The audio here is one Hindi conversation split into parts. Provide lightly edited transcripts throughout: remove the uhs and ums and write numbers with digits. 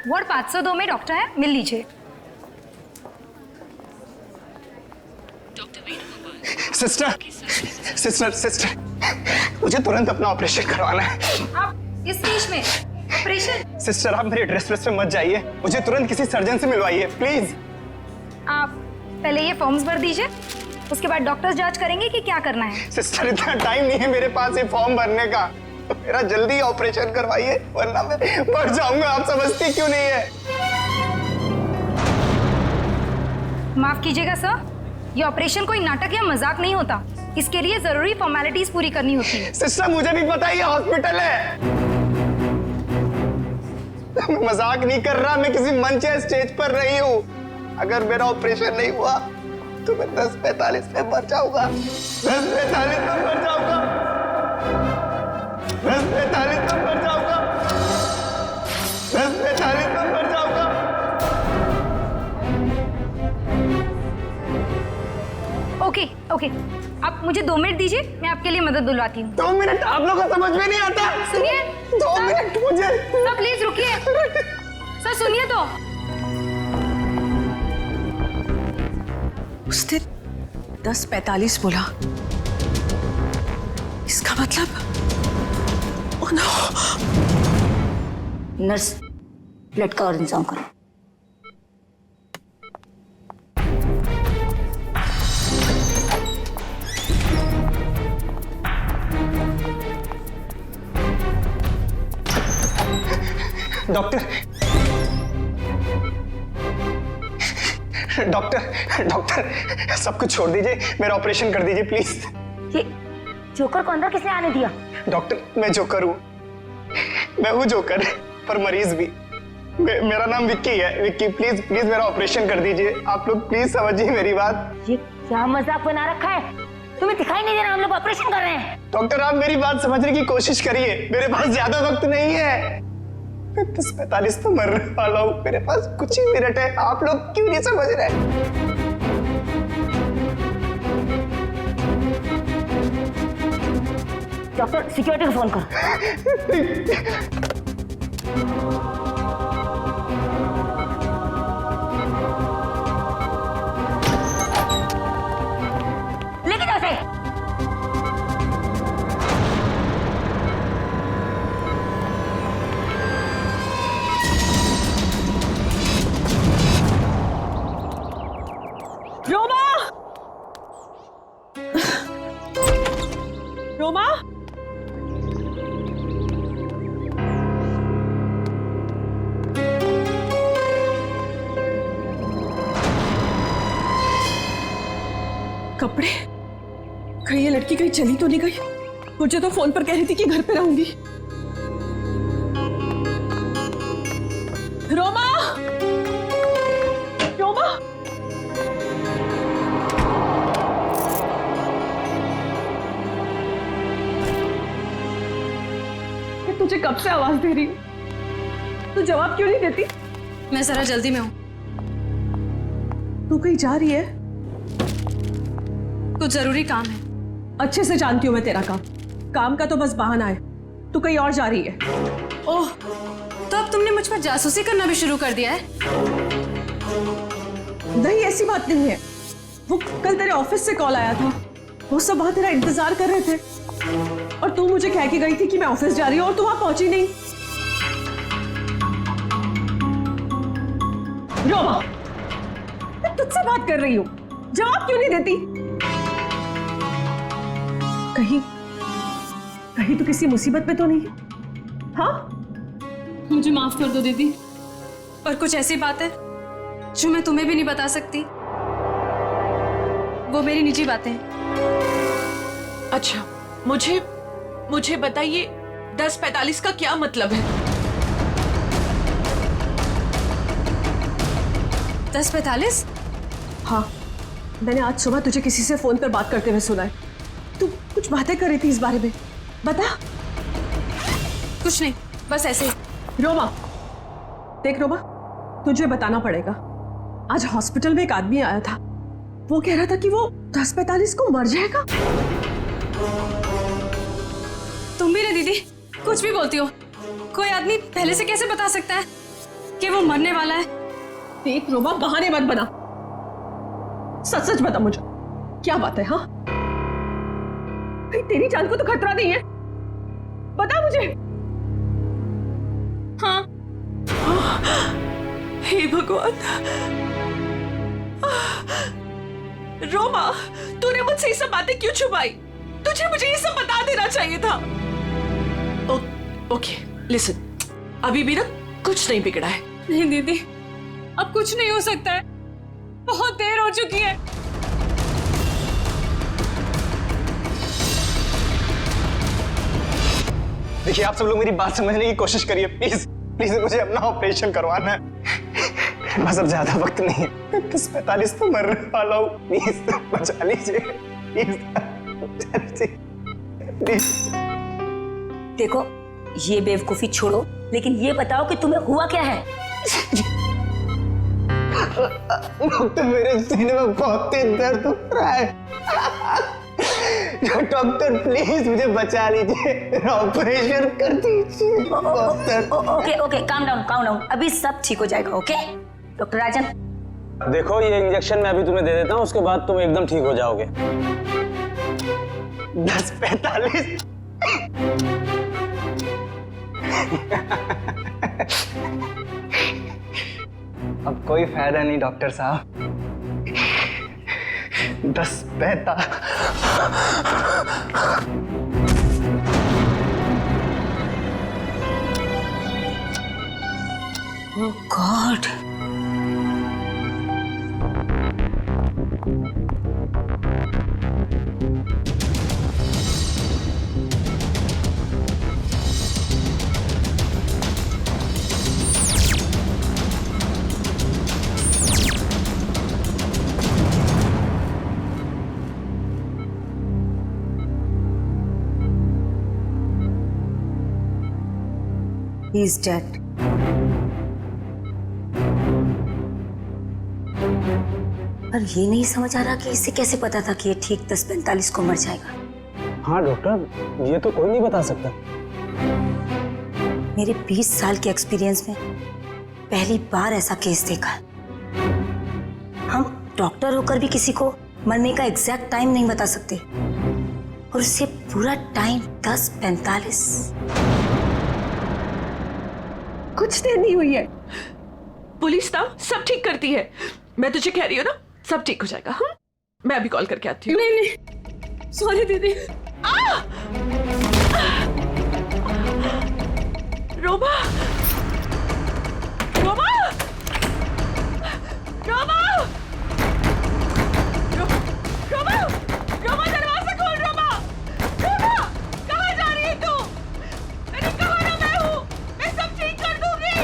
वार्ड 502 में डॉक्टर है, मिल लीजिए। सिस्टर सिस्टर सिस्टर, मुझे तुरंत अपना ऑपरेशन करवाना है। आप इस स्टेज में ऑपरेशन? सिस्टर आप मेरी ड्रेस पे मत जाइए, मुझे तुरंत किसी सर्जन से मिलवाइए प्लीज। आप पहले ये फॉर्म्स भर दीजिए, उसके बाद डॉक्टर्स जांच करेंगे कि क्या करना है। सिस्टर इतना टाइम नहीं है मेरे पास ये फॉर्म भरने का, मेरा जल्दी ऑपरेशन करवाइए वरना मैं मर जाऊंगा। आप समझती क्यों नहीं है? माफ कीजिएगा सर, ये ऑपरेशन कोई नाटक या मजाक नहीं होता, इसके लिए जरूरी फॉर्मेलिटीज पूरी करनी होती है। सिस्टर मुझे भी पता है ये हॉस्पिटल है, मैं मजाक नहीं कर रहा, मैं किसी मंच या स्टेज पर नहीं हूँ। अगर मेरा ऑपरेशन नहीं हुआ तो मैं 10:45 में मर जाऊंगा। 10:45 में मर जाऊंगा। 10:45 में मर जाऊंगा। 10:45 में मर जाऊंगा। ओके ओके, आप मुझे 2 मिनट दीजिए, मैं आपके लिए मदद बुलवाती हूँ। 2 मिनट? आप लोगों को समझ में नहीं आता? सुनिए 2 मिनट मुझे। सर प्लीज रुकिए, सर सुनिए तो। उसने 10:45 बोला, इसका मतलब ओह नो। नर्स, ब्लड का और इंतजाम करो। डॉक्टर डॉक्टर डॉक्टर सब कुछ छोड़ दीजिए, मेरा ऑपरेशन कर दीजिए प्लीज। ये जोकर को अंदर किसने आने दिया? डॉक्टर मैं जोकर हूँ, मैं हूँ जोकर पर मरीज भी। मेरा नाम विक्की है। विक्की प्लीज प्लीज मेरा ऑपरेशन कर दीजिए, आप लोग प्लीज समझिए मेरी बात। ये क्या मजाक बना रखा है? तुम्हें दिखाई नहीं दे रहा हम लोग ऑपरेशन कर रहे हैं? डॉक्टर आप मेरी बात समझने की कोशिश करिए, मेरे पास ज्यादा वक्त नहीं है, मैं 10:45 तो मरने वाला हूँ, मेरे पास कुछ ही मिनट है, आप लोग क्यों नहीं समझ रहे? डॉक्टर सिक्योरिटी को फोन करो। लेके जाओ उसे। रोमा, रोमा, कपड़े कहीं ये लड़की कहीं चली तो नहीं गई? मुझे तो फोन पर कह रही थी कि घर पे रहूंगी। रोमा, रोमा, मैं तुझे कब से आवाज दे रही हूँ, तू जवाब क्यों नहीं देती? मैं जरा जल्दी में हूँ। तू कहीं जा रही है? कुछ जरूरी काम है। अच्छे से जानती हूँ मैं तेरा काम, काम का तो बस बहाना है। तू कहीं और जा रही है। ओह, तो अब तुमने मुझ पर जासूसी करना भी शुरू कर दिया है? नहीं ऐसी बात नहीं है, वो कल तेरे ऑफिस से कॉल आया था, वो सब वहां तेरा इंतजार कर रहे थे और तू मुझे कह के गई थी कि मैं ऑफिस जा रही हूँ और तू वहां पहुंची नहीं। रोमा, मैं तुझसे बात कर रही हूँ, जवाब क्यों नहीं देती? कहीं कहीं तो किसी मुसीबत में तो नहीं? हाँ, मुझे माफ कर दो दीदी, पर कुछ ऐसी बात है जो मैं तुम्हें भी नहीं बता सकती, वो मेरी निजी बातें हैं। अच्छा, मुझे बताइए 10:45 का क्या मतलब है? 10:45? हाँ, मैंने आज सुबह तुझे किसी से फोन पर बात करते हुए सुना है। तू कुछ बातें कर रही थी इस बारे में, बता। कुछ नहीं, बस ऐसे। रोमा, देख रोमा, तुझे बताना पड़ेगा। आज हॉस्पिटल में एक आदमी आया था, वो कह रहा था कि वो 10:45 को मर जाएगा। तुम भी ना दीदी, कुछ भी बोलती हो। कोई आदमी पहले से कैसे बता सकता है कि वो वो मरने वाला है। देख रोमा, बहाने मत बना, सच सच बता मुझे, क्या बात है? हाँ भाई, तेरी जान को तो खतरा नहीं है, बता मुझे। हाँ। हे भगवान, रोमा, तूने मुझसे ये सब बातें क्यों छुपाई? तुझे मुझे ये सब बता देना चाहिए था। ओके लिसन, अभी भी ना कुछ नहीं बिगड़ा है। नहीं दीदी, अब कुछ नहीं हो सकता है, बहुत देर हो चुकी है। देखिए, आप सब लोग मेरी बात समझने की कोशिश करिए, प्लीज प्लीज। मुझे अपना ऑपरेशन करवाना है, बस अब ज्यादा वक्त नहीं है। 10:45 तो मरने वाला हूँ, प्लीज बचा लीजिए, प्लीज बचा लीजिए, प्लीज। देखो, ये बेवकूफी छोड़ो, लेकिन ये बताओ कि तुम्हें हुआ क्या है? डॉक्टर, मेरे सीने में बहुत तेज दर्द हो रहा है। डॉक्टर प्लीज मुझे बचा लीजिए, ऑपरेशन कर दीजिए। Okay, calm down. अभी सब ठीक हो जाएगा। ओके डॉक्टर राजन, देखो, ये इंजेक्शन मैं अभी तुम्हें दे देता हूँ, उसके बाद तुम एकदम ठीक हो जाओगे। 10:45। अब कोई फायदा नहीं डॉक्टर साहब। 10:45। ओह गॉड, he is dead. पर ये नहीं समझ आ रहा कि इसे कैसे पता था कि ये ठीक 10:45 को मर जाएगा। हाँ डॉक्टर, ये तो कोई नहीं बता सकता। मेरे 20 साल के एक्सपीरियंस में पहली बार ऐसा केस देखा। हम डॉक्टर होकर भी किसी को मरने का एग्जैक्ट टाइम नहीं बता सकते, और उससे पूरा टाइम 10:45। कुछ देर नहीं हुई है। पुलिस ना सब ठीक करती है, मैं तुझे कह रही हूँ ना, सब ठीक हो जाएगा। मैं अभी कॉल करके आती हूँ। नहीं, सॉरी दीदी। रोमा, रोमा, रोमा, रोमा, रोमा, दरवाजा खोल। रोमा, रोमा, कहाँ जा रही है तू? मैंने कहा ना मैं हूँ, मैं सब ठीक कर दूंगी।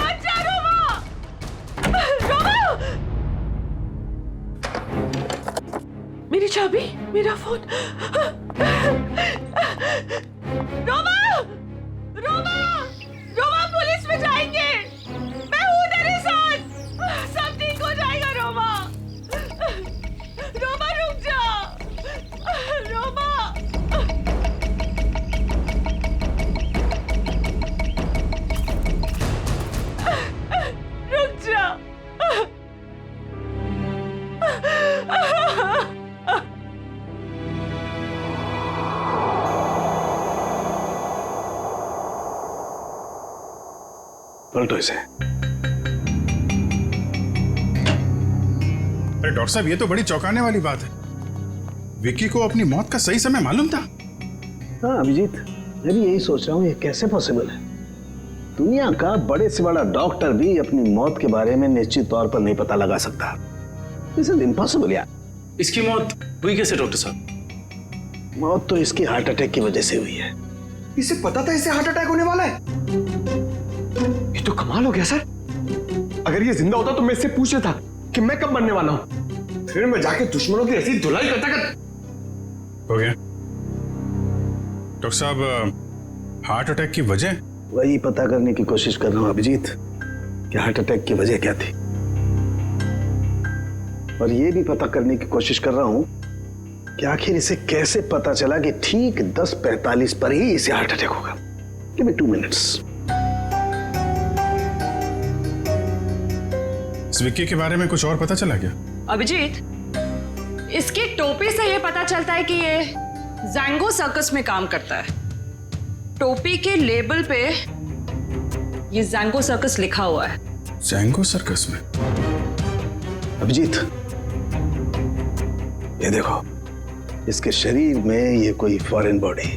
अच्छा रोमा, रोमा, मेरी चाबी, मेरा फोन। रोमा, रोमा, रोमा, पुलिस में जाएंगे, मैं हूँ तेरे साथ, सब ठीक हो जाएगा। रोमा, रोमा रुक जा, रोमा, रुक जा। पलटो इसे। अरे डॉक्टर साहब, ये तो बड़ी चौंकाने वाली बात है। विक्की को अपनी मौत का सही समय मालूम था। हाँ अभिजीत, मैं भी यही सोच रहा हूँ, ये कैसे पॉसिबल है? दुनिया का बड़े से बड़ा डॉक्टर भी अपनी मौत के बारे में निश्चित तौर पर नहीं पता लगा सकता। दिस इज इम्पॉसिबल यार। इसकी मौत हुई कैसे डॉक्टर साहब? मौत तो इसकी हार्ट अटैक की वजह से हुई है। इसे पता था इसे हार्ट अटैक होने वाला है? ये तो कमाल हो गया सर। अगर ये जिंदा होता तो मैं इससे पूछ लेता कि मैं कब मरने वाला हूं, फिर मैं जाके दुश्मनों की ऐसी धुलाई करता हो गया डॉक्टर साहब, हार्ट अटैक की वजह? वही पता करने की कोशिश कर रहा हूं अभिजीत कि हार्ट अटैक की वजह क्या थी, और ये भी पता करने की कोशिश कर रहा हूं कि आखिर इसे कैसे पता चला कि ठीक 10:45 पर ही इसे हार्ट अटैक होगा। Give me 2 minutes. इस विक्की के बारे में कुछ और पता चला क्या? अभिजीत, इसकी टोपी से ये पता चलता है कि ये जैंगो सर्कस में काम करता है। टोपी के लेबल पे ये जैंगो सर्कस लिखा हुआ है। जैंगो सर्कस में? अभिजीत, ये देखो, इसके शरीर में ये कोई फॉरेन बॉडी।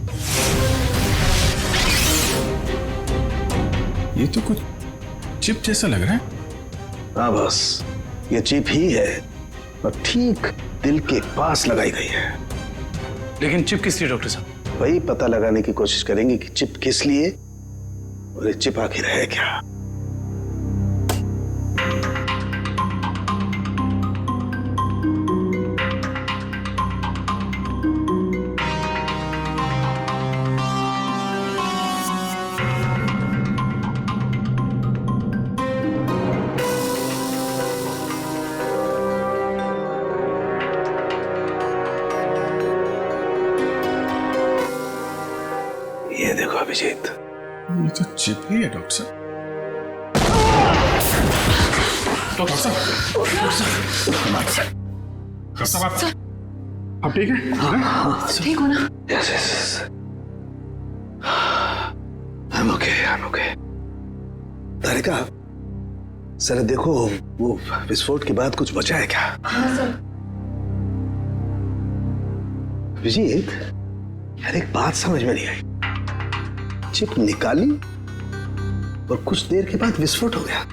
ये तो कुछ चिप जैसा लग रहा है। हाँ बस, ये चिप ही है और ठीक दिल के पास लगाई गई है। लेकिन चिप किस लिए डॉक्टर साहब? वही पता लगाने की कोशिश करेंगे कि चिप किस लिए और ये चिप आखिर है क्या। ये देखो अभिजीत, ये तो चिप ही है डॉक्टर साहब। डॉक्टर साहब, आप ठीक है? हाँ, ठीक हो ना? Yes. I'm okay. Tarika, sir देखो, वो विस्फोट के बाद कुछ बचा है क्या? हाँ सर। अभिजीत, यार एक बात समझ में नहीं आई। चिप निकाली और कुछ देर के बाद विस्फोट हो गया।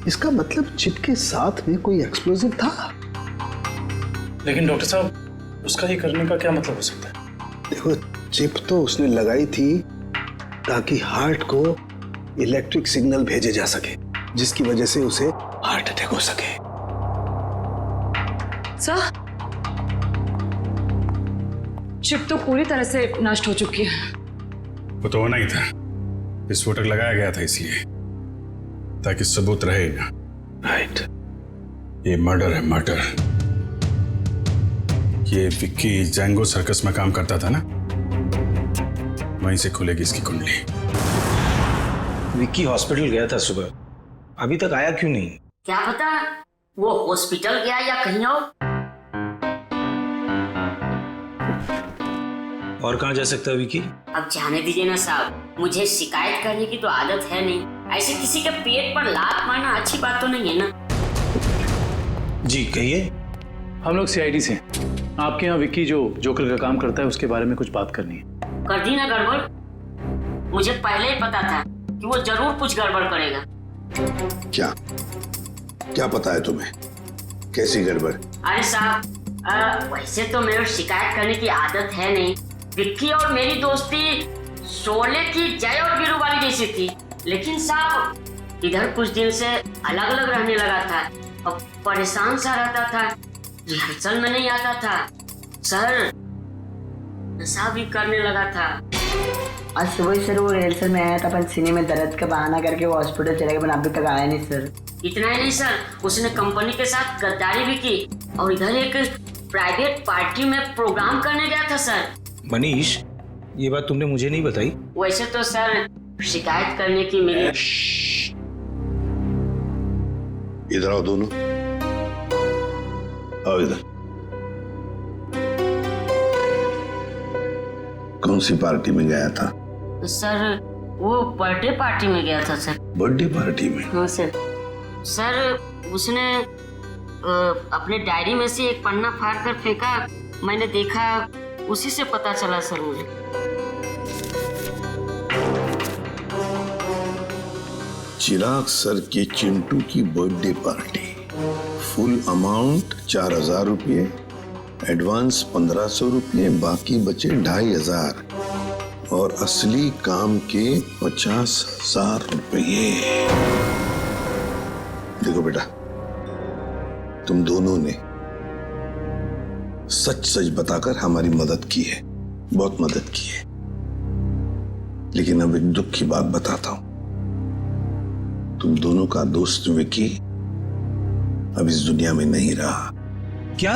इसका मतलब चिप के साथ में कोई एक्सप्लोजिव था। लेकिन डॉक्टर साहब, उसका ये करने का क्या मतलब हो सकता है? देखो, चिप तो उसने लगाई थी ताकि हार्ट को इलेक्ट्रिक सिग्नल भेजे जा सके, जिसकी वजह से उसे हार्ट अटैक हो सके। सर, चिप तो पूरी तरह से नष्ट हो चुकी है। वो तो होना ही था। विस्फोटक लगाया गया था इसलिए, ताकि सबूत रहे ना। राइट। ये मर्डर है, मर्डर। ये विक्की जैंगो सर्कस में काम करता था ना, वहीं से खुलेगी इसकी कुंडली। विक्की हॉस्पिटल गया था सुबह, अभी तक आया क्यों नहीं? क्या पता वो हॉस्पिटल गया या कहीं और कहाँ जा सकता है विक्की? अब जाने दीजिए ना साहब, मुझे शिकायत करने की तो आदत है नहीं। ऐसे किसी के पेट पर लात मारना अच्छी बात तो नहीं है ना। जी कहिए। हम लोग सीआईडी से आपके यहाँ विक्की जो जोकर का काम करता है उसके बारे में कुछ बात करनी है। कर दी ना गड़बड़? मुझे पहले ही पता था कि वो जरूर कुछ गड़बड़ करेगा। क्या पता है तुम्हें? कैसी गड़बड़? अरे साहब, वैसे तो मेरे शिकायत करने की आदत है नहीं। विक्की और मेरी दोस्ती शोले की जय और वीरू वाली जैसी थी, लेकिन साहब इधर कुछ दिन से अलग अलग रहने लगा था और परेशान सा रहता था, रिहर्सल में नहीं आता था सर, नशा भी करने लगा था। आज सुबह सर वो रिहर्सल में आया था, पर सीने में दर्द का बहाना करके वो हॉस्पिटल चले गए, पर अभी तक आया नहीं सर। इतना ही नहीं सर, उसने कंपनी के साथ गद्दारी भी की और इधर एक प्राइवेट पार्टी में प्रोग्राम करने गया था सर। मनीष, ये बात तुमने मुझे नहीं बताई। वैसे तो सर शिकायत करने की मेरी। इधर आओ दोनों, आओ इधर। कौन सी पार्टी में गया था? सर वो बर्थडे पार्टी में गया था सर। बर्थडे पार्टी में? हाँ सर। सर उसने अपने डायरी में से एक पन्ना फाड़ कर फेंका, मैंने देखा, उसी से पता चला सर मुझे। चिराग सर के चिंटू की बर्थडे पार्टी, फुल अमाउंट 4000 रुपये, एडवांस 1500 रुपये, बाकी बचे 2500 और असली काम के 50,000 रुपये। देखो बेटा, तुम दोनों ने सच सच बताकर हमारी मदद की है, बहुत मदद की है। लेकिन अब एक दुख की बात बताता हूं, तुम दोनों का दोस्त विकी अब इस दुनिया में नहीं रहा। क्या?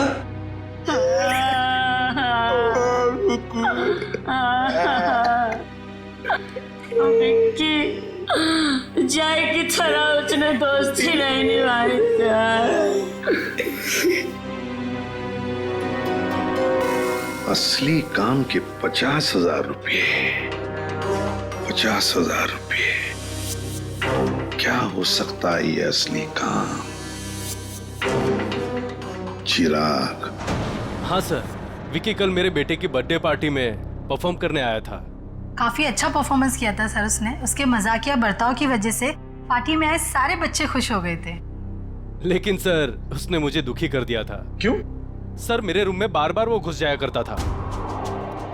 विक्की जाए की तरह उसने हमसे दोस्ती नहीं निभाई सर। असली काम के 50,000 रुपये, 50,000 रुपये, क्या हो सकता है ये असली काम? चिराग। हाँ सर, विकी कल मेरे बेटे की बर्थडे पार्टी में परफॉर्म करने आया था। काफी अच्छा परफॉर्मेंस किया था सर उसने। उसके मजाकिया बर्ताव की वजह से पार्टी में आए सारे बच्चे खुश हो गए थे। लेकिन सर उसने मुझे दुखी कर दिया था। क्यों? सर मेरे रूम में बार बार वो घुस जाया करता था।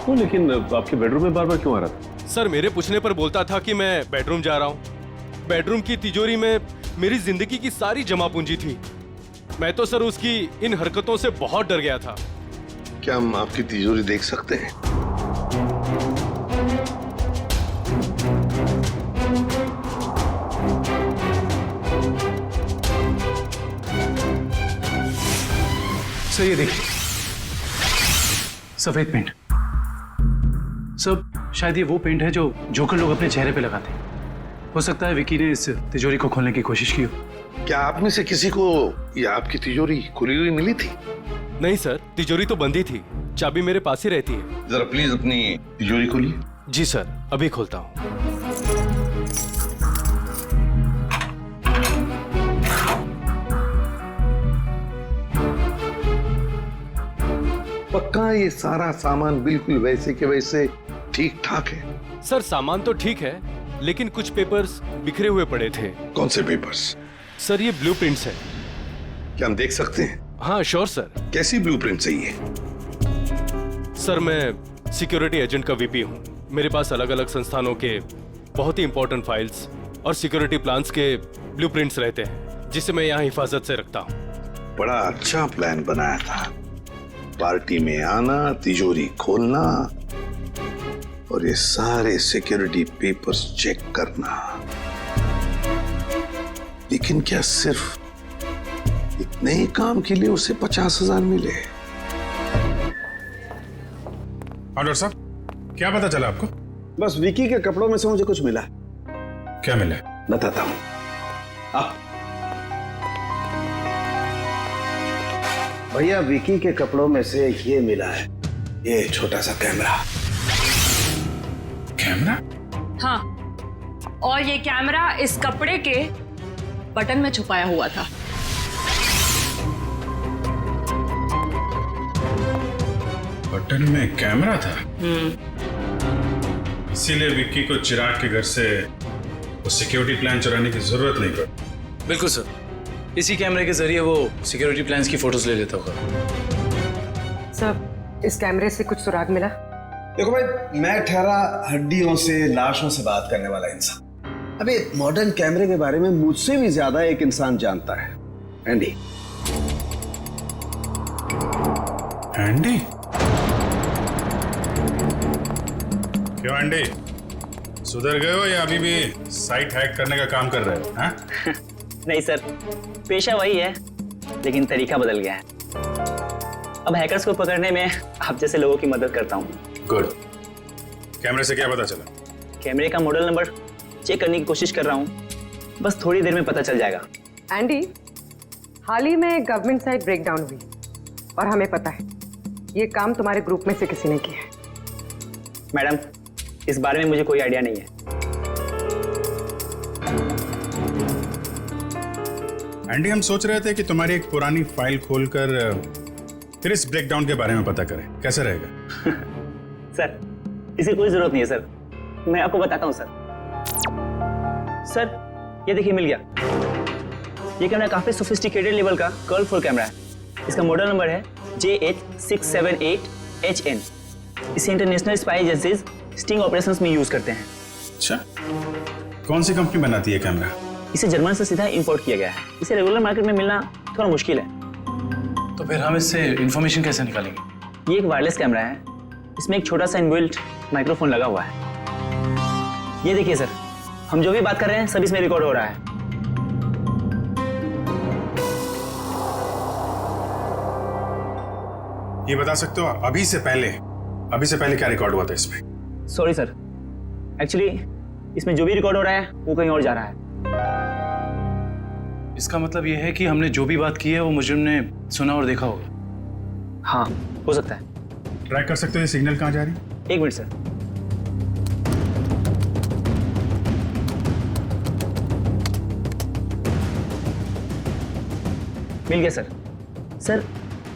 वो लेकिन आपके बेडरूम में बार बार क्यों आ रहा था? सर मेरे पूछने पर बोलता था कि मैं बेडरूम जा रहा हूँ। बेडरूम की तिजोरी में मेरी जिंदगी की सारी जमा पूंजी थी। मैं तो सर उसकी इन हरकतों से बहुत डर गया था। क्या हम आपकी तिजोरी देख सकते हैं? सर ये देखिए, सफेद पेंट। सब शायद ये वो पेंट है जो जोकर लोग अपने चेहरे पे लगाते हैं। हो सकता है विकी ने इस तिजोरी को खोलने की कोशिश की हो। क्या आप में से किसी को ये आपकी तिजोरी खुली हुई मिली थी? नहीं सर, तिजोरी तो बंद ही थी। चाबी मेरे पास ही रहती है। जरा प्लीज अपनी तिजोरी खोलिए। जी सर, अभी खोलता हूँ। पक्का ये सारा सामान बिल्कुल वैसे के वैसे ठीक ठाक है? सर सामान तो ठीक है, लेकिन कुछ पेपर्स बिखरे हुए पड़े थे। कौन से पेपर्स? सर ये ब्लूप्रिंट्स है। क्या हम देख सकते हैं? हाँ श्योर सर। कैसी ब्लूप्रिंट चाहिए? सर मैं सिक्योरिटी एजेंट का वीपी हूँ। मेरे पास अलग अलग संस्थानों के बहुत ही इंपॉर्टेंट फाइल्स और सिक्योरिटी प्लान्स के ब्लूप्रिंट्स रहते हैं, जिसे मैं यहाँ हिफाजत से रखता हूँ। बड़ा अच्छा प्लान बनाया था। पार्टी में आना, तिजोरी खोलना और ये सारे सिक्योरिटी पेपर्स चेक करना। लेकिन क्या सिर्फ इतने ही काम के लिए उसे 50,000 मिले? डॉक्टर साहब, क्या पता चला आपको? बस विकी के कपड़ों में से मुझे कुछ मिला। क्या मिला? बताता हूं। आप भैया, विकी के कपड़ों में से ये मिला है, ये छोटा सा कैमरा। कैमरा? हाँ, और ये कैमरा इस कपड़े के बटन में छुपाया हुआ था। बटन में कैमरा था? इसीलिए विक्की को चिराग के घर से वो सिक्योरिटी प्लान चुराने की जरूरत नहीं पड़ी। बिल्कुल सर, इसी कैमरे के जरिए वो सिक्योरिटी प्लान्स की फोटोज ले लेता होगा। सर, इस कैमरे से कुछ सुराग मिला? देखो भाई, मैं ठहरा हड्डियों से, लाशों से बात करने वाला इंसान। अबे मॉडर्न कैमरे के बारे में मुझसे भी ज्यादा एक इंसान जानता है, एंडी। एंडी? क्यों एंडी, सुधर गए हो या अभी भी साइट हैक करने का काम कर रहे हो? हाँ? नहीं सर, पेशा वही है, लेकिन तरीका बदल गया है। अब हैकर्स को पकड़ने में आप जैसे लोगों की मदद करता हूँ। गुड। कैमरे से क्या पता चला? कैमरे का मॉडल नंबर चेक करने की कोशिश कर रहा हूँ, बस थोड़ी देर में पता चल जाएगा। एंडी, हाल ही में गवर्नमेंट साइट ब्रेकडाउन हुई और हमें पता है ये काम तुम्हारे ग्रुप में से किसी ने किया है। मैडम, इस बारे में मुझे कोई आइडिया नहीं है। एंडी, हम सोच रहे थे कि तुम्हारी एक पुरानी फाइल खोलकर फिर इस ब्रेकडाउन के बारे में पता करें, कैसा रहेगा? सर, इसे कोई जरूरत नहीं है सर, मैं आपको बताता हूँ सर। सर, ये देखिए मिल गया। ये कैमरा काफी सोफिस्टिकेटेड लेवल का कर्व फुल कैमरा है। इसका मॉडल नंबर है JH678HN। इसे international spy agencies sting operations में यूज करते हैं। अच्छा, कौन सी कंपनी बनाती है कैमरा? इसे जर्मन से सीधा इंपोर्ट किया गया है। इसे रेगुलर मार्केट में मिलना थोड़ा मुश्किल है। तो फिर हम इससे इंफॉर्मेशन कैसे निकालेंगे? ये एक वायरलेस कैमरा है, इसमें एक छोटा सा इनबिल्ट माइक्रोफोन लगा हुआ है। ये देखिए सर, हम जो भी बात कर रहे हैं सब इसमें रिकॉर्ड हो रहा है। ये बता सकते हो अभी से पहले क्या रिकॉर्ड हुआ था इसमें? सॉरी सर, एक्चुअली इसमें जो भी रिकॉर्ड हो रहा है वो कहीं और जा रहा है। इसका मतलब यह है कि हमने जो भी बात की है वो मुजरिम ने सुना और देखा होगा। हाँ, हो सकता है। ट्रैक कर सकते हो ये सिग्नल कहाँ जा रही है? 1 मिनट सर। मिल गया सर। सर,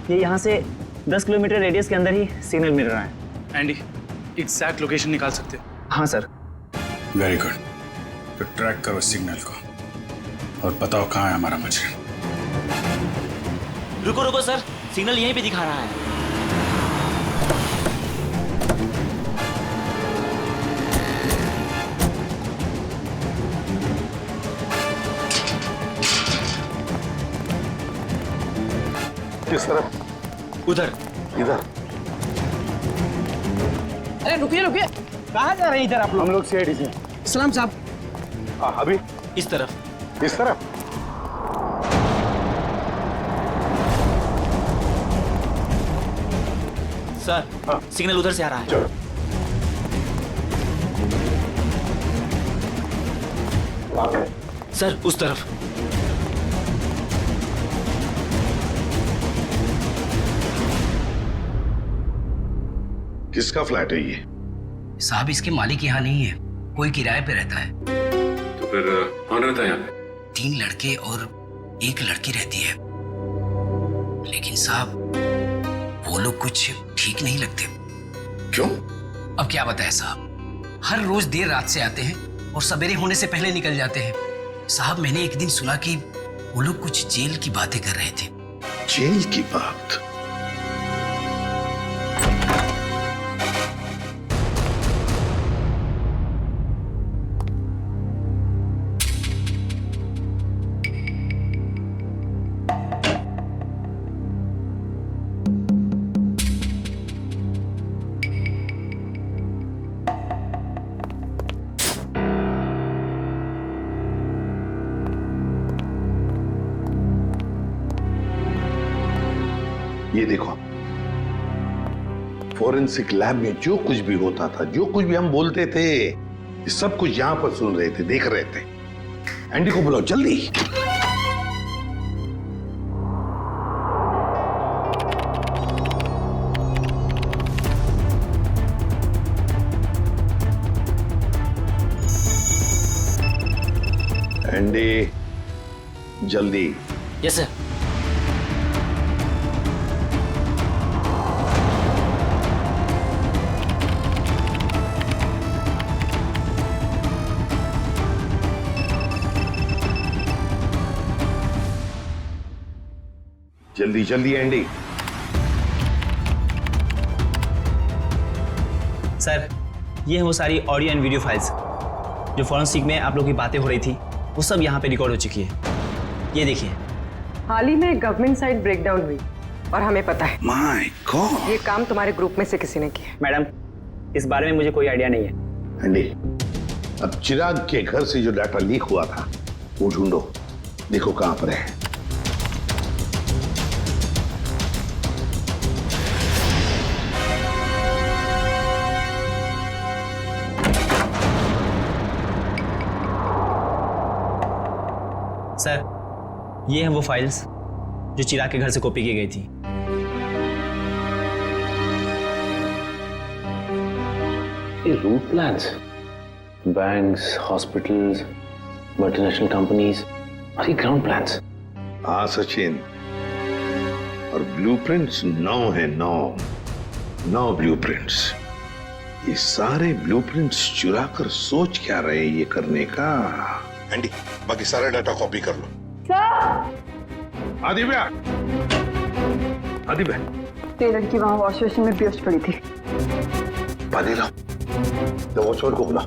ये यहाँ से 10 किलोमीटर रेडियस के अंदर ही सिग्नल मिल रहा है। एंडी, एग्जैक्ट लोकेशन निकाल सकते हो? हाँ सर। Very good. तो ट्रैक करो सिग्नल को और बताओ कहाँ है हमारा मुजरिम। रुको रुको सर, सिग्नल यहीं पे दिखा रहा है। किस तरफ? उधर। इधर? अरे रुकिए रुकिए, कहाँ जा रहे हैं इधर आप लोग? हम लोग सीआईडी से। सलाम साहब। हाँ, अभी इस तरफ। इस तरफ? सर, सिग्नल उधर से आ रहा है। चलो। सर, उस तरफ। किसका फ्लैट है ये? साहब, इसके मालिक यहाँ नहीं है, कोई किराए पे रहता है। तो फिर कौन रहता है यहाँ पे? 3 लड़के और 1 लड़की रहती है। लेकिन साहब, वो लोग कुछ ठीक नहीं लगते। क्यों? अब क्या बताएं साहब, हर रोज देर रात से आते हैं और सवेरे होने से पहले निकल जाते हैं। साहब, मैंने एक दिन सुना कि वो लोग कुछ जेल की बातें कर रहे थे। जेल की बात? ये देखो, फोरेंसिक लैब में जो कुछ भी होता था, जो कुछ भी हम बोलते थे, ये सब कुछ यहां पर सुन रहे थे, देख रहे थे। एंडी को बुलाओ जल्दी। एंडी, जल्दी। Yes sir. जल्दी जल्दी एंडी। सर, ये है वो सारी ऑडियो एंड वीडियो फाइल्स जो फॉरेंसिक में आप लोग की बातें हो रही थी, वो सब यहाँ पे रिकॉर्ड हो चुकी है। ये देखिए। हाल ही में गवर्नमेंट साइड ब्रेकडाउन हुई और हमें पता है। My God. ये काम तुम्हारे ग्रुप में से किसी ने किया। मैडम, इस बारे में मुझे कोई आइडिया नहीं है। एंडी, अब चिराग के घर से जो डाटा लीक हुआ था वो ढूंढो, देखो कहां पर है। सर, ये हैं वो फाइल्स जो चिराग के घर से कॉपी की गई थी। ये route plans, banks, hospitals, multinational companies और ये ग्राउंड प्लान्स। हाँ सचिन, और ब्लूप्रिंट्स 9 है, 9 ब्लूप्रिंट्स। ये सारे ब्लूप्रिंट्स चुरा कर सोच क्या रहे ये करने का। एंडी, बाकी सारा डाटा कॉपी कर लो। आदिव्या, आदिव्या, ये लड़की वहां वॉश बेसिन में बेहोश पड़ी थी। पानी लाओ, तो वॉचमैन को बुला।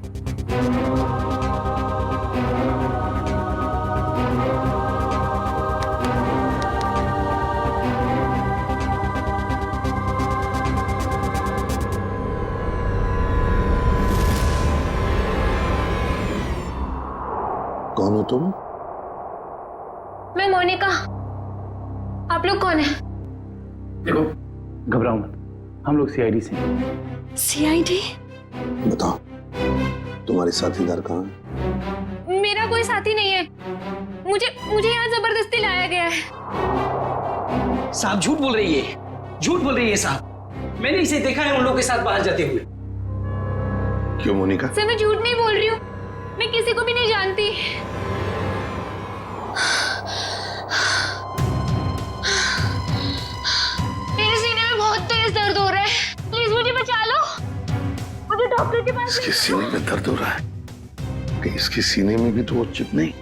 कौन हो तुम? मैं मोनिका। आप लोग कौन है? देखो, घबराओ मत, हम लोग सीआईडी से हैं। सीआईडी? बताओ, तुम्हारे साथीदार कहाँ हैं? मेरा कोई साथी नहीं है। मुझे यहाँ गया है। साहब झूठ बोल रही है, झूठ बोल रही है साहब। मैंने इसे देखा है उन लोगों के साथ बाहर जाते हुए। क्यों मोनिका? सर मैं झूठ नहीं बोल रही हूँ, मैं किसी को भी नहीं जानती। मेरे सीने में बहुत तेज दर्द हो रहा है, प्लीज मुझे बचा लो, मुझे डॉक्टर के पास। इसके सीने में दर्द हो रहा है, कि इसके सीने में भी तो वो चिप नहीं।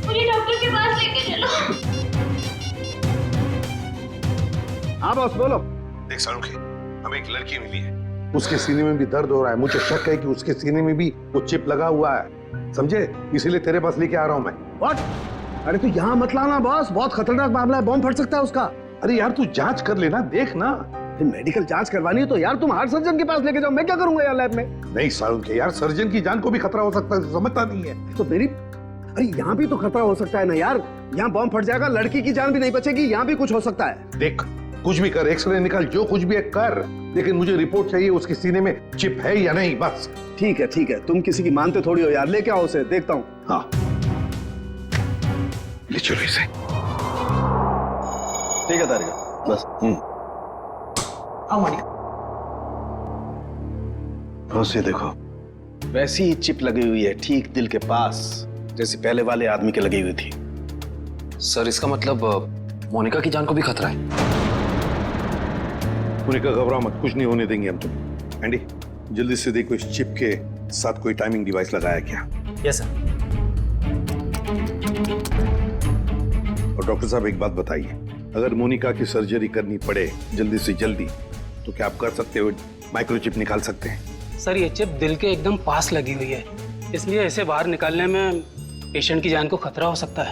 मुझे डॉक्टर के पास लेके चलो। हाँ बॉस बोलो। देख सारुखी, हमें एक लड़की मिली है, उसके सीने में भी दर्द हो रहा है, मुझे शक है कि उसके सीने में भी वो चिप लगा हुआ है, समझे? इसीलिए तेरे पास लेके आ रहा हूं मैं। व्हाट? अरे तू यहाँ मत लाना बॉस, बहुत खतरनाक मामला है, बॉम्ब फट सकता है उसका। अरे यार तू जांच कर लेना, देख ना। मेडिकल जांच करवानी है तो यार तुम हार्ट सर्जन के पास लेके जाओ, मैं क्या करूंगा यार लैब में? नहीं सारुखी यार, सर्जन की जान को भी खतरा हो सकता है, समझता नहीं है तो मेरी। अरे यहाँ भी तो खतरा हो सकता है ना यार, यहाँ बॉम्ब फट जाएगा, लड़की की जान भी नहीं बचेगी, यहाँ भी कुछ हो सकता है। देख कुछ भी कर, एक्सरे निकाल, जो कुछ भी है कर, लेकिन मुझे रिपोर्ट चाहिए उसके सीने में चिप है या नहीं, बस। ठीक है, तुम किसी की मानते थोड़ी हो यार, लेके आओ उसे, देखता हूँ। हाँ ले चलो इसे। ठीक है तारिका, बस। बस ये देखो, वैसी ही चिप लगी हुई है ठीक दिल के पास, जैसे पहले वाले आदमी के लगी हुई थी। सर इसका मतलब मोनिका की जान को भी खतरा है। मोनिका घबराओ मत, कुछ नहीं होने देंगे हम तुम। एंडी जल्दी से देखो इस चिप के साथ कोई टाइमिंग डिवाइस लगाया क्या? Yes sir. और डॉक्टर साहब एक बात बताइए, अगर मोनिका की सर्जरी करनी पड़े जल्दी से जल्दी तो क्या आप कर सकते हो? माइक्रोचिप निकाल सकते हैं? सर ये चिप दिल के एकदम पास लगी हुई है, इसलिए इसे बाहर निकालने में पेशेंट की जान को खतरा हो सकता है।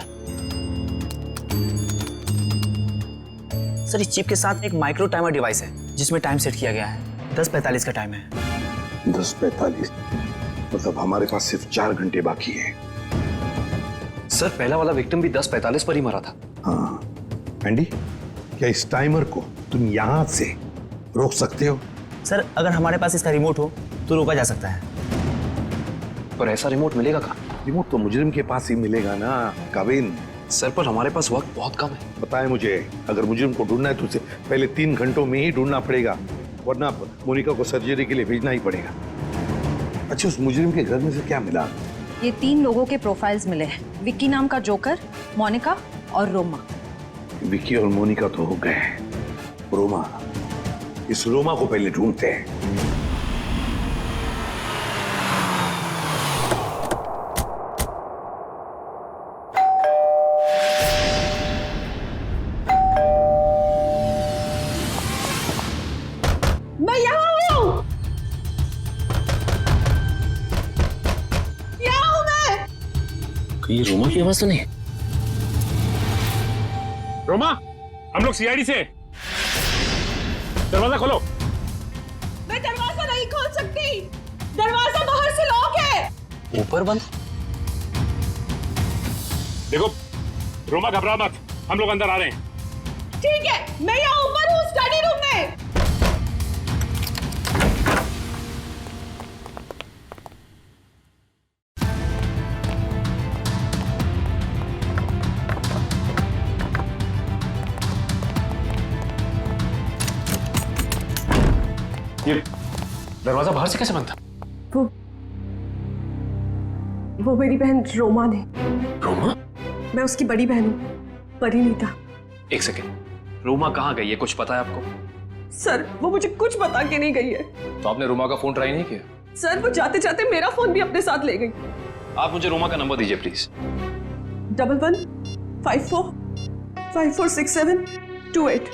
सर इस चिप के साथ एक माइक्रो टाइमर डिवाइस है जिसमें टाइम सेट किया गया है, 10:45 का टाइम है। 10:45 मतलब हमारे पास सिर्फ 4 घंटे बाकी है। सर पहला वाला विक्टिम भी 10:45 पर ही मरा था। हाँ एंडी, क्या इस टाइमर को तुम यहां से रोक सकते हो? सर अगर हमारे पास इसका रिमोट हो तो रोका जा सकता है। पर ऐसा रिमोट मिलेगा कहाँ? रिमोट तो मुजरिम के पास ही मिलेगा ना काविन। सर पर हमारे पास वक्त बहुत कम है। पता है मुझे, अगर मुजरिम को ढूंढना है तो उसे पहले 3 घंटों में ही ढूंढना पड़ेगा, वरना मोनिका को सर्जरी के लिए भेजना ही पड़ेगा। अच्छा उस मुजरिम के घर में से क्या मिला? ये 3 लोगों के प्रोफाइल्स मिले हैं, विक्की नाम का जोकर, मोनिका और रोमा। विक्की और मोनिका तो हो गए, रोमा, इस रोमा को पहले ढूंढते हैं। मैं यहाँ हूँ, यहाँ हूँ मैं। ये रोमा की आवाज तो नहीं? रोमा, हम लोग सीआईडी से, दरवाजा खोलो। मैं दरवाजा नहीं खोल सकती, दरवाजा बाहर से लॉक है। ऊपर बंद? देखो रोमा घबरा मत, हम लोग अंदर आ रहे हैं। ठीक है, मैं यहाँ ऊपर हूँ स्टडी रूम में। ये दरवाजा बाहर से कैसे बंद था? वो मेरी बहन रोमा ने। रोमा? मैं उसकी बड़ी बहन हूँ, परिणीता। एक सेकेंड, रोमा कहाँ गई है, कुछ पता है आपको? सर वो मुझे कुछ बता के नहीं गई है। तो आपने रोमा का फोन ट्राई नहीं किया? सर वो जाते जाते मेरा फोन भी अपने साथ ले गई। आप मुझे रोमा का नंबर दीजिए प्लीज। 1154546728।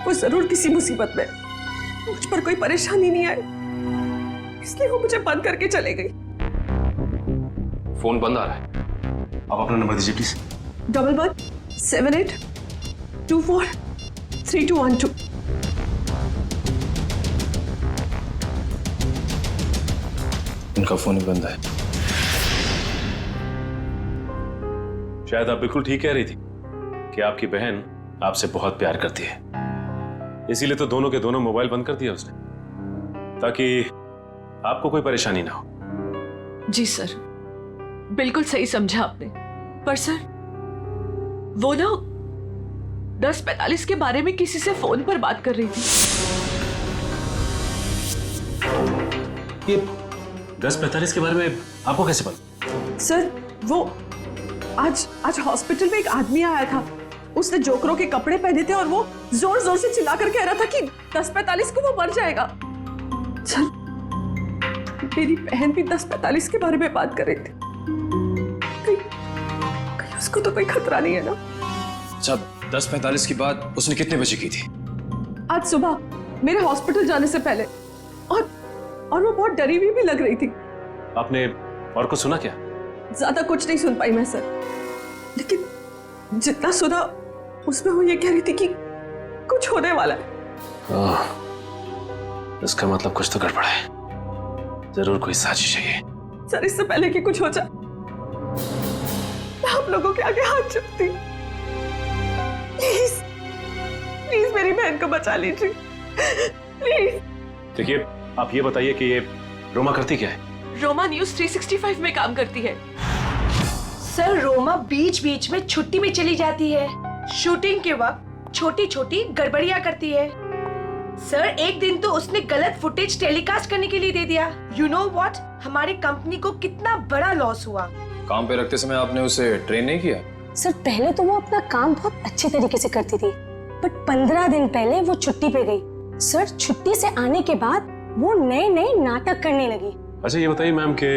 वो जरूर किसी मुसीबत में, मुझ पर कोई परेशानी नहीं आई, इसलिए वो मुझे बंद करके चले गई। फोन बंद आ रहा है, आप अपना नंबर दीजिए प्लीज। 1178243212। उनका फोन ही बंद है। शायद आप बिल्कुल ठीक कह रही थी कि आपकी बहन आपसे बहुत प्यार करती है, इसीलिए तो दोनों के दोनों मोबाइल बंद कर दिया उसने, ताकि आपको कोई परेशानी ना हो। जी सर, बिल्कुल सही समझा आपने, पर सर वो ना 10:45 के बारे में किसी से फोन पर बात कर रही थी। ये 10:45 के बारे में आपको कैसे पता? सर वो आज हॉस्पिटल में एक आदमी आया था। उसने जोकरों के कपड़े पहने थे और वो जोर जोर से चिल्ला कर कह रहा था कि 10:45 को वो मर जाएगा। सर मेरी बहन भी 10:45 के बारे में बात कर रही थी। कहीं उसको तो कोई खतरा नहीं है ना? अच्छा, 10:45 की बात उसने कितने बजे की थी? आज सुबह मेरे हॉस्पिटल जाने से पहले। और वो बहुत डरी हुई भी लग रही थी। आपने और कुछ सुना क्या? ज्यादा कुछ नहीं सुन पाई मैं सर, लेकिन जितना सुना उसमें वो ये कह रही थी कि कुछ होने वाला है। इसका मतलब कुछ तो गड़बड़ है, जरूर कोई साजिश है ये। सर इससे पहले कि कुछ हो जाए मैं आप लोगों के आगे हाथ जोड़ती, प्लीज प्लीज मेरी बहन को बचा लीजिए प्लीज। देखिए, आप ये बताइए कि ये रोमा करती क्या है? रोमा न्यूज 365 में काम करती है। सर रोमा बीच बीच में छुट्टी में चली जाती है। शूटिंग के वक्त छोटी छोटी गड़बड़ियां करती है। सर एक दिन तो उसने गलत फुटेज टेलीकास्ट करने के लिए दे दिया। यू नो व्हाट, हमारी कंपनी को कितना बड़ा लॉस हुआ। काम पे रखते समय आपने उसे ट्रेन नहीं किया? सर पहले तो वो अपना काम बहुत अच्छे तरीके से करती थी, बट 15 दिन पहले वो छुट्टी पे गई। सर छुट्टी से आने के बाद वो नए नए नाटक करने लगी। अच्छा ये बताइए मैम कि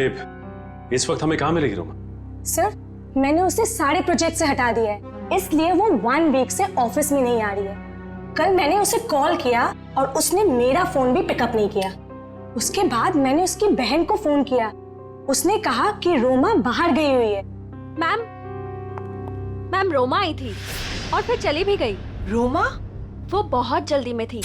इस वक्त हमें कहाँ मिलेगी रोमा? सर मैंने उसे सारे प्रोजेक्ट से हटा दिया है, इसलिए वो 1 वीक से ऑफिस में नहीं आ रही है। कल मैंने उसे कॉल किया और उसने मेरा फोन भी पिकअप नहीं किया। उसके बाद मैंने उसकी बहन को फोन किया, उसने कहा कि रोमा बाहर गई हुई है। मैम रोमा आई थी और फिर चली भी गई। रोमा? वो बहुत जल्दी में थी।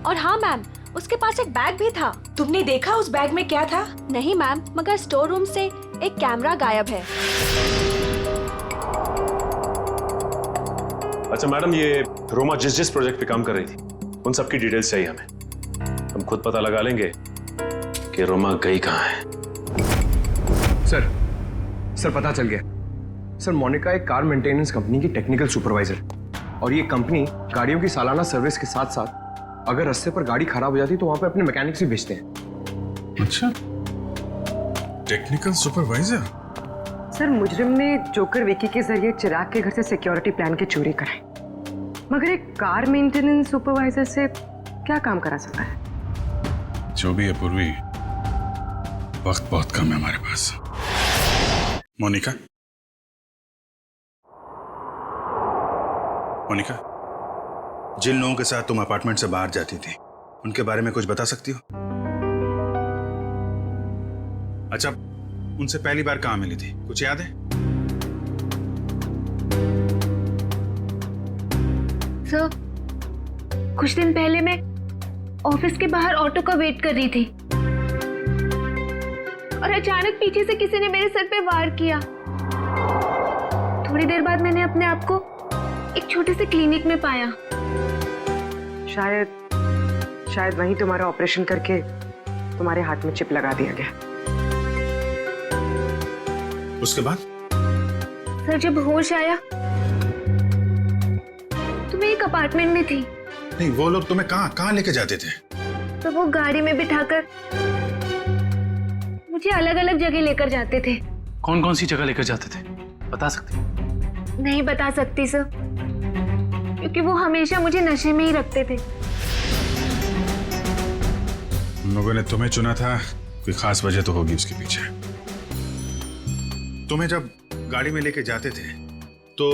और हाँ मैम, उसके पास एक बैग भी था। तुमने देखा उस बैग में क्या था? नहीं मैम, मगर स्टोर रूम से एक कैमरा गायब है। अच्छा मैडम, ये रोमा जिस प्रोजेक्ट पे काम कर रही थी उन सब की डिटेल्स चाहिए हमें। हम खुद पता लगा लेंगे कि रोमा गई कहाँ है। सर पता चल गया। सर मोनिका एक कार मेंटेनेंस कंपनी की टेक्निकल सुपरवाइजर, और ये कंपनी गाड़ियों की सालाना सर्विस के साथ साथ अगर रास्ते पर गाड़ी खराब हो जाती तो वहां पे अपने मैकेनिक्स भी भेजते हैं। अच्छा, टेक्निकल सुपरवाइजर। सर मुजरिम ने जोकर विकी के जरिए चिराग के घर से सिक्योरिटी प्लान की चोरी कराई, मगर एक कार मेंटेनेंस सुपरवाइजर से क्या काम करा सकता है? जो भी है पूर्वी, वक्त बहुत कम है हमारे पास। मोनिका, जिन लोगों के साथ तुम अपार्टमेंट से बाहर जाती थी उनके बारे में कुछ बता सकती हो? अच्छा, उनसे पहली बार कहां मिली थी, कुछ याद है? सर कुछ दिन पहले मैं ऑफिस के बाहर ऑटो का वेट कर रही थी और अचानक पीछे से किसी ने मेरे सर पे वार किया। थोड़ी देर बाद मैंने अपने आप को एक छोटे से क्लिनिक में पाया। शायद वहीं तुम्हारा ऑपरेशन करके तुम्हारे हाथ में चिप लगा दिया गया। उसके बाद? सर जब होश आया तो मैं एक अपार्टमेंट में थी। नहीं, वो लोग तुम्हें कहाँ लेके जाते थे? तो वो गाड़ी में बिठाकर मुझे अलग अलग जगह लेकर जाते थे। कौन कौन सी जगह लेकर जाते थे, बता सकते? नहीं बता सकती सर, क्योंकि वो हमेशा मुझे नशे में ही रखते थे। उन लोगों ने तुम्हें चुना था, कोई खास वजह तो होगी उसके पीछे। तुम्हें जब गाड़ी में लेके जाते थे तो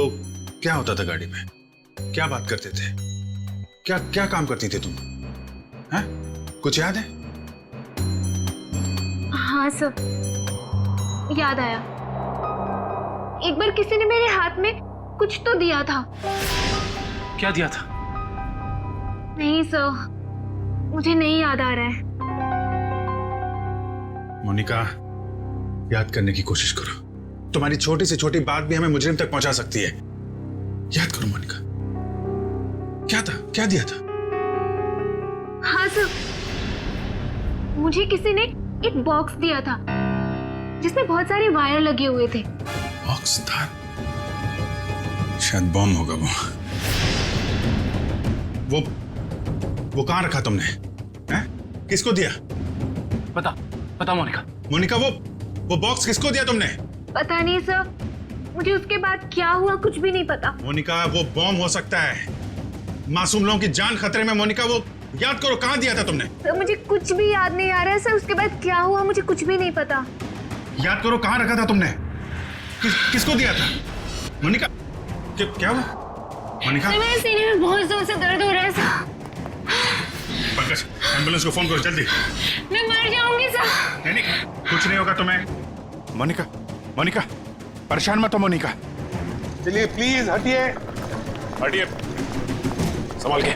क्या होता था गाड़ी में? क्या बात करते थे? क्या काम करती थी तुम? हैं? कुछ याद है? हाँ सर, याद आया। एक बार किसी ने मेरे हाथ में कुछ तो दिया था। क्या दिया था? नहीं सर, मुझे नहीं याद आ रहा है। मोनिका, याद करने की कोशिश करो। तुम्हारी छोटी से छोटी बात भी हमें मुजरिम तक पहुंचा सकती है। याद करो मोनिका, क्या था, क्या दिया था? हाँ सर, मुझे किसी ने एक बॉक्स दिया था जिसमें बहुत सारे वायर लगे हुए थे। बॉक्स था? शायद बॉम्ब होगा वो कहां रखा तुमने? हैं? किसको दिया? पता मोनिका। मोनिका वो बॉक्स किसको दिया तुमने? पता नहीं सर, मुझे उसके बाद क्या हुआ कुछ भी नहीं पता। मोनिका वो बॉम्ब हो सकता है, मासूम लोगों की जान खतरे में। मोनिका वो याद करो कहां दिया था तुमने? सर मुझे कुछ भी याद नहीं आ रहा है सर, उसके बाद क्या हुआ मुझे कुछ भी नहीं पता। याद करो कहां रखा था तुमने? किसको दिया था? मोनिका क्या हुआ? मोनिका मेरे सीने में बहुत जोर से दर्द हो रहा है सर। पंकज एम्बुलेंस को फोन करो जल्दी। मैं मर जाऊंगी सर। नहीं कुछ नहीं होगा तुम्हें। मोनिका परेशान मत हो मोनिका। चलिए प्लीज हटिए संभाल के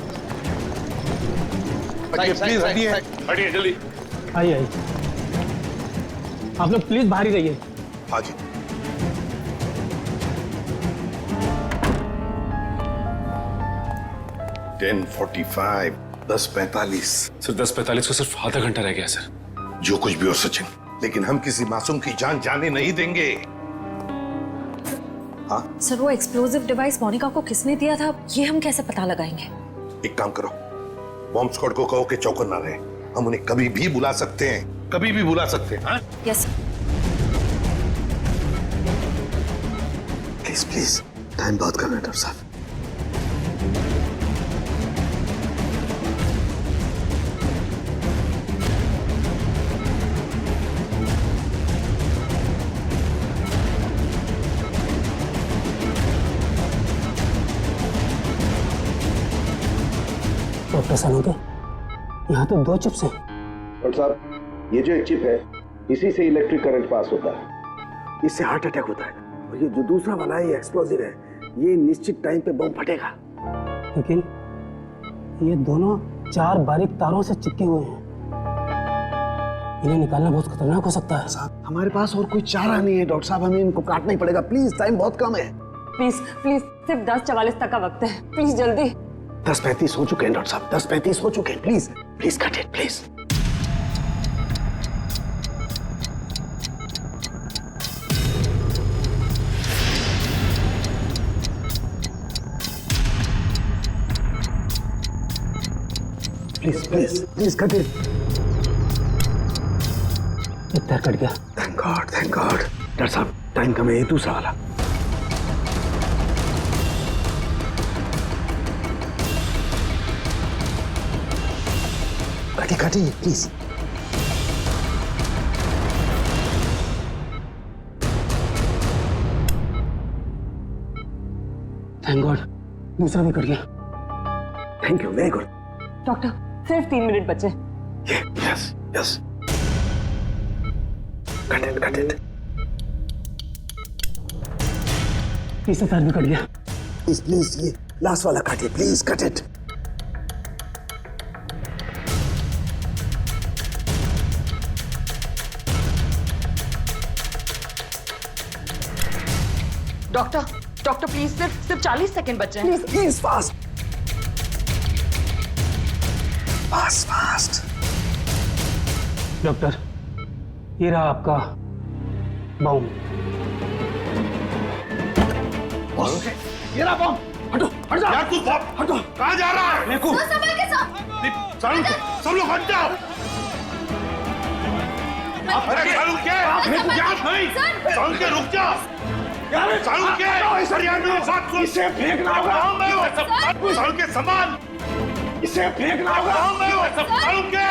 प्लीज हटिए जल्दी। आइए आप लोग प्लीज बाहर ही रहिए। हाँ जी। $10:45 10:45 सर 10:45 को सिर्फ आधा घंटा रह गया सर। जो कुछ भी हो सचिन, लेकिन हम किसी मासूम की जान जाने नहीं देंगे। हाँ सर वो एक्सप्लोजिव डिवाइस मोनिका को किसने दिया था ये हम कैसे पता लगाएंगे? एक काम करो, बॉम्ब स्क्वाड को कहो कि चौकन ना रहे। हम उन्हें कभी भी बुला सकते हैं, कभी भी बुला सकते हैं। हाँ यस प्लीज टाइम बहुत कम है डॉक्टर साहब। डॉक्टर सानोके, यहाँ तो 2 चिप्स हैं। डॉक्टर साहब ये जो एक चिप है इसी से इलेक्ट्रिक करंट पास होता है, इससे हार्ट अटैक होता है। और ये जो दूसरा वाला है ये एक्सप्लोजिव है, ये निश्चित टाइम पे बम फटेगा। लेकिन ये दोनों 4 बारीक तारों से चिपके हुए हैं, इन्हें निकालना बहुत खतरनाक हो सकता है। साहब हमारे पास और कोई चारा नहीं है डॉक्टर साहब, हमें इनको काटना ही पड़ेगा। प्लीज टाइम बहुत कम है। प्लीज सिर्फ 10:44 तक का वक्त है, प्लीज जल्दी। 10:35 हो चुके हैं डॉक्टर साहब, 10:35 हो चुके हैं। Please cut it please. Please cut it. एक तार कट गया। Thank God. डॉक्टर साहब टाइम कम है, ये दूसरा वाला। काटिए प्लीज। थैंक गॉड दूसरा भी कट गया। Thank you, very good. Doctor सिर्फ 3 मिनट बचे। Yes cut it. तीसरा तार भी कट गया। प्लीज ये लास्ट वाला काटिए, please cut it. Doctor please सिर्फ 40 सेकंड बचे हैं। Please fast. डॉक्टर ये रहा आपका बॉम्ब। ये रहा बॉम्ब। हट जा। यार तू हटो। कहाँ जा रहा है? देखो संभल के साथ। सब लोग हट जाओ। अरे सालू क्या? सालू क्या रुक जा। सालू क्या? इसे फेंकना होगा। सालू के सामान इसे फेंकना होगा। सालू के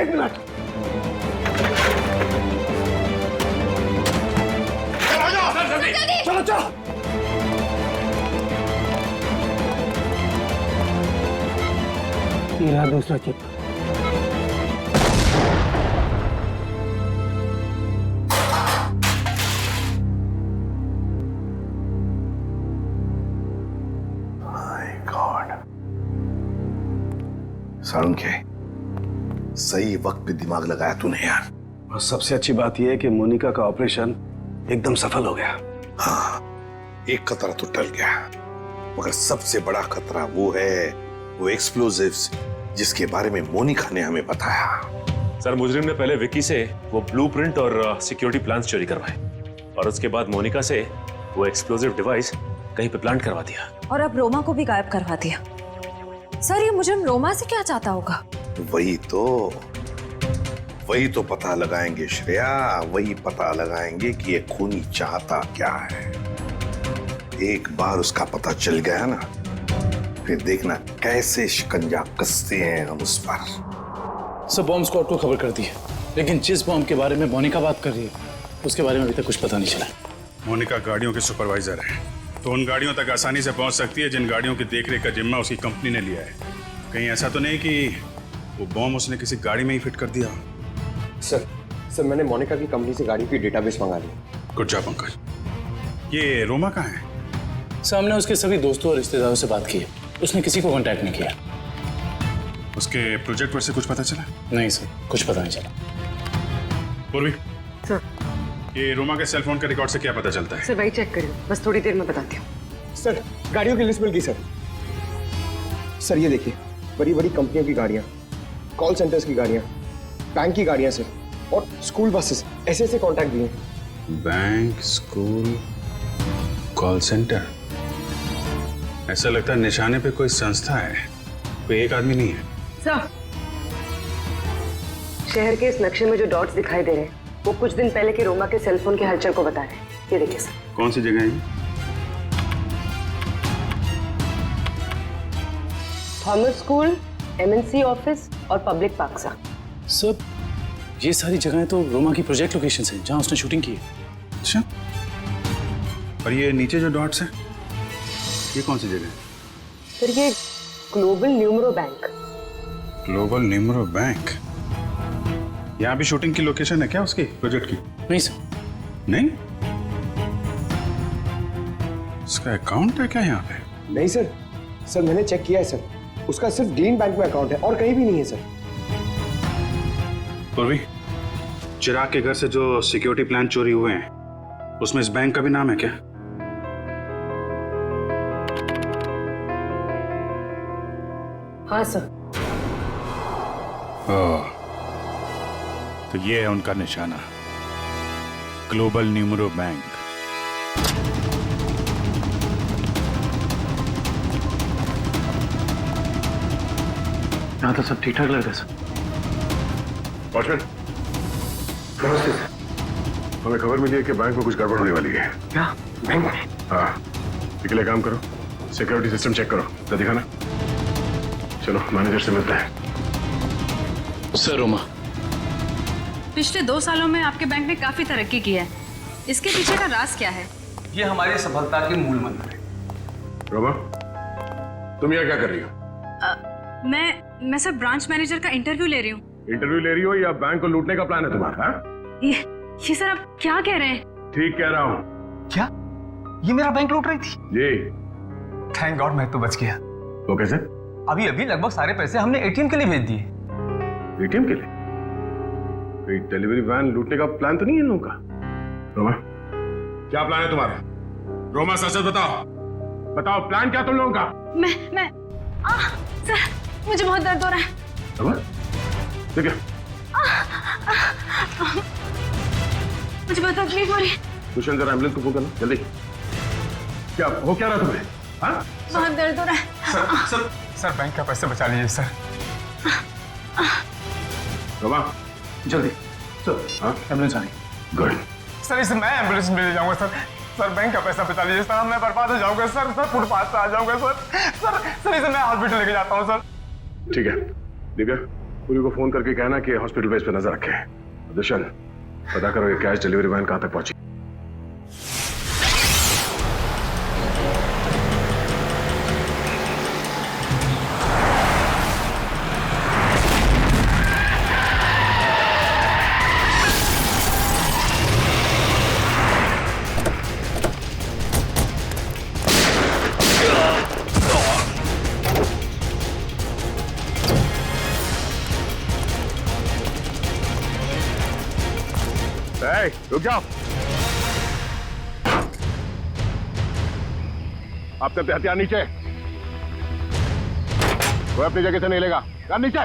एक मिनट। चलो ये रहा दूसरा चिप। सारुण के सही वक्त पे दिमाग लगाया तूने यार। और सबसे अच्छी बात यह है कि मोनिका का ऑपरेशन एकदम सफल हो गया। हाँ एक खतरा तो टल गया, मगर सबसे बड़ा खतरा वो एक्सप्लोजिव्स जिसके बारे में मोनिका ने हमें बताया। सर मुजरिम ने पहले विक्की से वो ब्लूप्रिंट और सिक्योरिटी प्लान्स चोरी करवाए और उसके बाद मोनिका से वो एक्सप्लोजिव डिवाइस कहीं पे प्लांट करवा दिया। और अब रोमा को भी गायब करवा दिया। सर ये मुजरिम रोमा से क्या चाहता होगा? वही तो पता लगाएंगे श्रेया, वही पता लगाएंगे कि ये खूनी चाहता क्या है। एक बार उसका पता चल गया ना, फिर देखना कैसे शिकंजा कसते हैं हम उस पर। सब बॉम्ब स्क्वाड को खबर कर दी है, लेकिन जिस बॉम्ब के बारे में मोनिका बात कर रही है उसके बारे में अभी तक कुछ पता नहीं चला। मोनिका गाड़ियों की सुपरवाइजर है, तो उन गाड़ियों तक आसानी से पहुंच सकती है जिन गाड़ियों की देखरेख का जिम्मा उसकी कंपनी ने लिया है। कहीं ऐसा तो नहीं कि वो बॉम्ब उसने किसी गाड़ी में ही फिट कर दिया? सर मैंने मोनिका की कंपनी से गाड़ी की डेटाबेस मंगा ली। Good job uncle. ये रोमा कहाँ है? सामने उसके सभी दोस्तों और रिश्तेदारों से बात की है, उसने किसी को कांटेक्ट नहीं किया। उसके प्रोजेक्ट पर से कुछ पता चला? नहीं सर, कुछ पता नहीं चला। पूर्वी सर, ये रोमा के सेल फोन के रिकॉर्ड से क्या पता चलता है? सर वही चेक करिए, बस थोड़ी देर में बताती हूँ। सर गाड़ियों की लिस्ट मिल गई सर। सर ये देखिए, बड़ी बड़ी कंपनियों की गाड़ियाँ, कॉल सेंटर्स की गाड़ियाँ, बैंक की गाड़ियाँ सर, और स्कूल बसेस, ऐसे कॉन्टैक्ट दिए। Bank, school, call centre. ऐसा लगता है निशाने पे कोई संस्था है, कोई एक आदमी नहीं है। सर, शहर के इस नक्शे में जो डॉट्स दिखाई दे रहे हैं वो कुछ दिन पहले के रोमा के सेल फोन के हलचल को बता रहे हैं। ये देखिए सर। कौन सी जगह है? थॉमस स्कूल, एमएनसी ऑफिस और पब्लिक पार्क सर। सर ये सारी जगहें तो रोमा की प्रोजेक्ट लोकेशंस हैं जहां उसने शूटिंग की है। अच्छा, और ये नीचे जो डॉट्स हैं ये कौन सी जगह है? सर ये global numero bank. Global numero bank? यहाँ भी शूटिंग की लोकेशन है क्या उसकी प्रोजेक्ट की? नहीं सर। नहीं? उसका अकाउंट है क्या यहाँ पे? नहीं सर, सर मैंने चेक किया है सर, उसका सिर्फ ग्रीन बैंक में अकाउंट है और कहीं भी नहीं है सर। पूर्वी, चिराग के घर से जो सिक्योरिटी प्लान चोरी हुए हैं उसमें इस बैंक का भी नाम है क्या? हाँ सर। ओह, तो ये है उनका निशाना, ग्लोबल न्यूमरो बैंक। यहाँ तो सब ठीक ठाक लग रहा है सर। वॉचमैन, नमस्ते सर। हमें खबर मिली है कि बैंक में कुछ गड़बड़ होने वाली है। क्या बैंक में? हाँ, इसके लिए काम करो, सिक्योरिटी सिस्टम चेक करो, तो दिखाना। चलो मैनेजर से मिलते हैं। सर रोमा, पिछले 2 सालों में आपके बैंक ने काफी तरक्की की है, इसके पीछे का राज क्या है? ये हमारी सफलता के मूल मंत्र है। रोमा, तुम यहाँ क्या कर रही हो? मैं सर ब्रांच मैनेजर का इंटरव्यू ले रही हूँ। इंटरव्यू ले रही हो या बैंक को लूटने का प्लान है तुम्हारा? ये सर आप क्या कह रहे हैं? ठीक कह रहा हूँ। क्या ये मेरा बैंक लूट रही थी? जी। थैंक गॉड मैं तो बच गया। वो कैसे? अभी अभी लगभग सारे पैसे हमने एटीएम के लिए भेज दिए। एटीएम के लिए? कोई डिलीवरी वैन लूटने का प्लान तो नहीं है इन लोगों का? रोमा, क्या प्लान है तुम्हारा? रोमा सच सच बताओ, बताओ प्लान क्या तुम लोगों का? मैं सर मुझे बहुत दर्द हो रहा है। ठीक है, मुझे बहुत तकलीफ हो रही है। दुष्यंत जरा एम्बुलेंस को फोन करना जल्दी। क्या हो क्या रहा तुम्हें? हाँ? बहुत दर्द हो रहा है। सर बैंक का पैसे बचा लीजिए सर। रोमा जल्दी सर। हाँ, एम्बुलेंस आ रही। गुड। सर इसे मैं एम्बुलेंस में ले जाऊंगा सर। सर बैंक का पैसा बचा लीजिए सर, मैं बर्बाद हो जाऊंगा सर। सर फुटपाथ पे आ जाऊंगा सर इसे मैं हॉस्पिटल लेके जाता हूँ सर। ठीक है, दिव्या पूरी को फोन करके कहना कि हॉस्पिटल बेस पे नजर रखे। दुष्यंत पता करो ये कैश डिलीवरी वैन कहां तक पहुंची। रुक जाओ, आप तब हथियार नीचे, कोई अपनी जगह से नहीं लेगा। यार नीचे।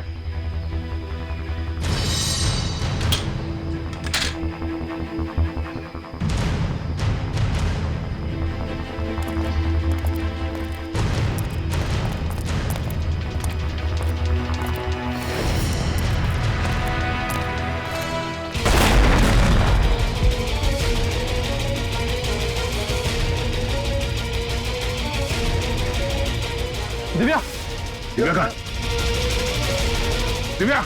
दिव्या, दिव्या कहाँ? दिव्या,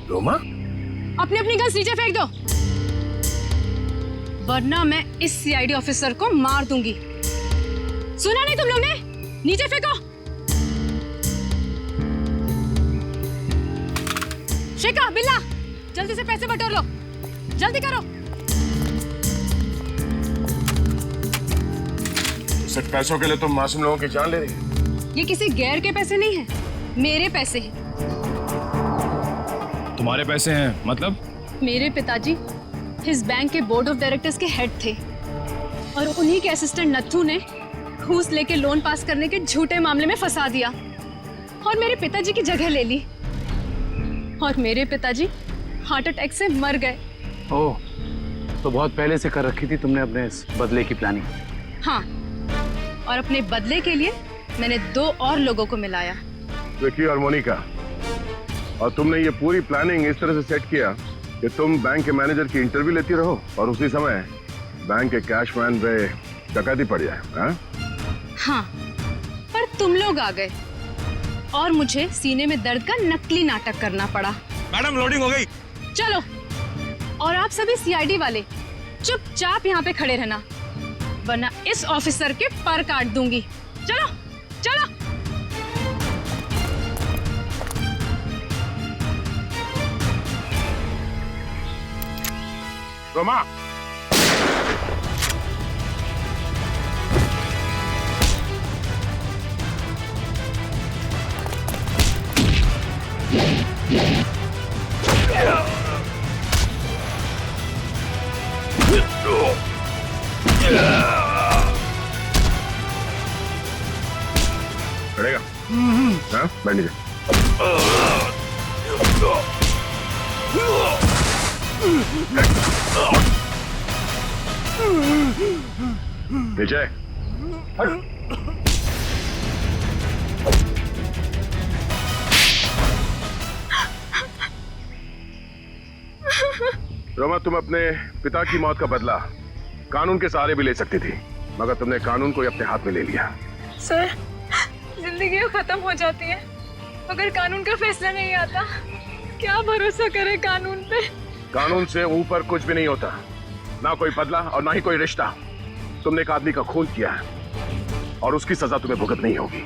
रोमा, अपने अपनी गन्स नीचे फेंक दो, वरना मैं इस सीआईडी ऑफिसर को मार दूंगी। सुना नहीं तुम लोग ने? नीचे फेंको। शेखा, बिल्ला, जल्दी से पैसे बटोर लो, जल्दी करो। सिर्फ पैसों के लिए तुम मासूम लोगों की जान ले रही हो? ये किसी गैर के पैसे नहीं हैं, मेरे पैसे हैं। तुम्हारे पैसे हैं मतलब? मेरे पिताजी इस बैंक के बोर्ड ऑफ डायरेक्टर्स के हेड थे और उन्हीं के असिस्टेंट नत्थू ने घूस लेके लोन पास करने के झूठे मामले में फंसा दिया और मेरे पिताजी की जगह ले ली और मेरे पिताजी हार्ट अटैक से मर गए। ओह, तो बहुत पहले से कर रखी थी तुमने अपने इस बदले की प्लानिंग? हाँ, और अपने बदले के लिए मैंने 2 और लोगों को मिलाया, विकी और मोनिका। और तुमने ये पूरी प्लानिंग इस तरह से सेट किया कि तुम बैंक के मैनेजर की इंटरव्यू लेती रहो और उसी समय बैंक के कैशमैन पे डकैती पड़ जाए। हाँ, पर तुम लोग आ गए और मुझे सीने में दर्द का नकली नाटक करना पड़ा। मैडम, लोडिंग हो गई। चलो, और आप सभी सीआईडी वाले चुपचाप यहाँ पे खड़े रहना, वरना इस ऑफिसर के पर काट दूंगी। चलो चलो। रोमा, खड़ेगा? हाँ, बैठ नीचे। नीचे हट। रोमा, तुम अपने पिता की मौत का बदला कानून के सहारे भी ले सकती थी, मगर तुमने कानून को ही अपने हाथ में ले लिया। सर, जिंदगी खत्म हो जाती है अगर कानून का फैसला नहीं आता। क्या भरोसा करे कानून पे? कानून से ऊपर कुछ भी नहीं होता, ना कोई बदला और ना ही कोई रिश्ता। तुमने एक आदमी का खून किया है और उसकी सजा तुम्हें भुगतनी होगी।